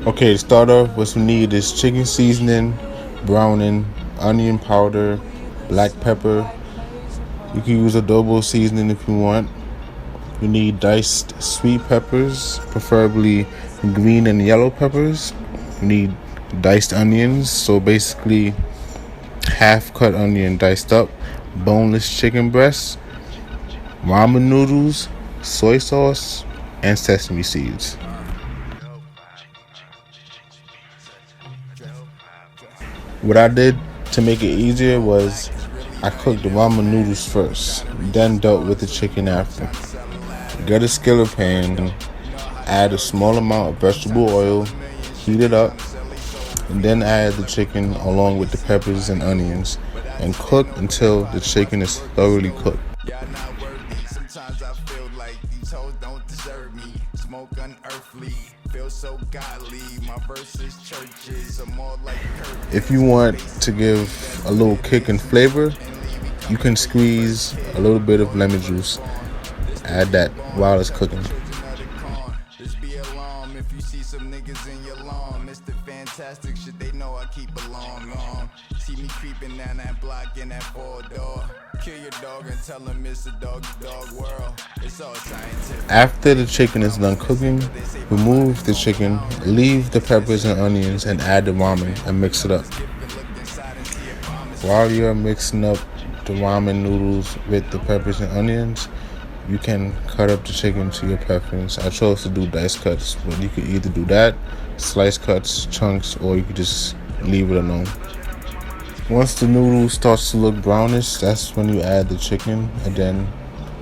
Okay, to start off, what you need is chicken seasoning, browning, onion powder, black pepper. You can use adobo seasoning if you want. You need diced sweet peppers, preferably green and yellow peppers. You need diced onions, so basically half cut onion diced up, boneless chicken breasts, ramen noodles, soy sauce, and sesame seeds. What I did to make it easier was I cooked the ramen noodles first, then dealt with the chicken after. Get a skillet pan, add a small amount of vegetable oil, heat it up, and then add the chicken along with the peppers and onions and cook until the chicken is thoroughly cooked. Sometimes I feel like these hoes don't deserve me. Smoke unearthly, feel so godly. My verses churches are more like curtains. If you want to give a little kick and flavor, you can squeeze a little bit of lemon juice. Add that while it's cooking. Just be alarmed if you see some niggas in your lawn. Mr. Fantastic shit, they know I keep a long. See me creeping down that block in that 4-door. Kill your dog and tell him it's a dog world. It's all scientific. After the chicken is done cooking, remove the chicken, leave the peppers and onions, and add the ramen and mix it up. While you're mixing up the ramen noodles with the peppers and onions, you can cut up the chicken to your preference. I chose to do dice cuts, but you could either do that, slice cuts, chunks, or you could just leave it alone. Once the noodle starts to look brownish, that's when you add the chicken, and then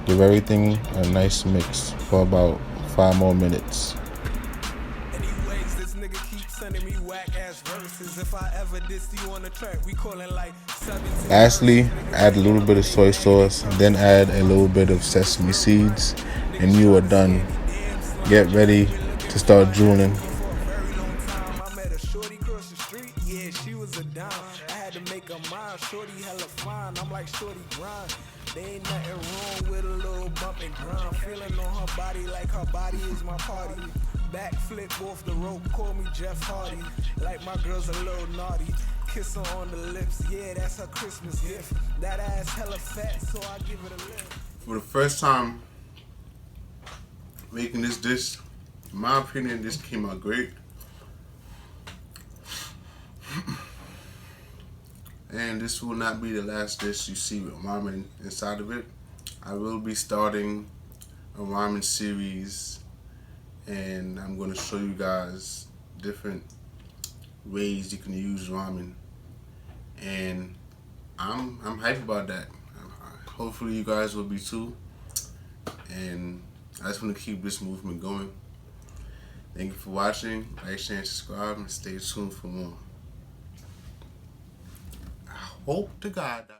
give everything a nice mix for about 5 more minutes. Anyways, this nigga keeps sending me whack ass verses. If I ever diss you on the track, we callin' like 17. Lastly, add a little bit of soy sauce, then add a little bit of sesame seeds, and you are done. Get ready to start drooling. I met a shorty cross the street, yeah, she was a dime. I had to make her mine, shorty hella fine. I'm like shorty grind. There ain't nothing wrong with a little bump and grind. Feeling on her body like her body is my party. Backflip off the rope, call me Jeff Hardy. Like my girl's a little naughty. Kiss her on the lips, yeah, that's her Christmas gift. That ass hella fat, so I give it a lift. For the first time making this dish, in my opinion, this came out great. And this will not be the last dish you see with ramen inside of it. I will be starting a ramen series, and I'm going to show you guys different ways you can use ramen, and I'm hyped about that. Hopefully you guys will be too, and I just want to keep this movement going. Thank you for watching. Like, share, and subscribe, and stay tuned for more. I hope to God that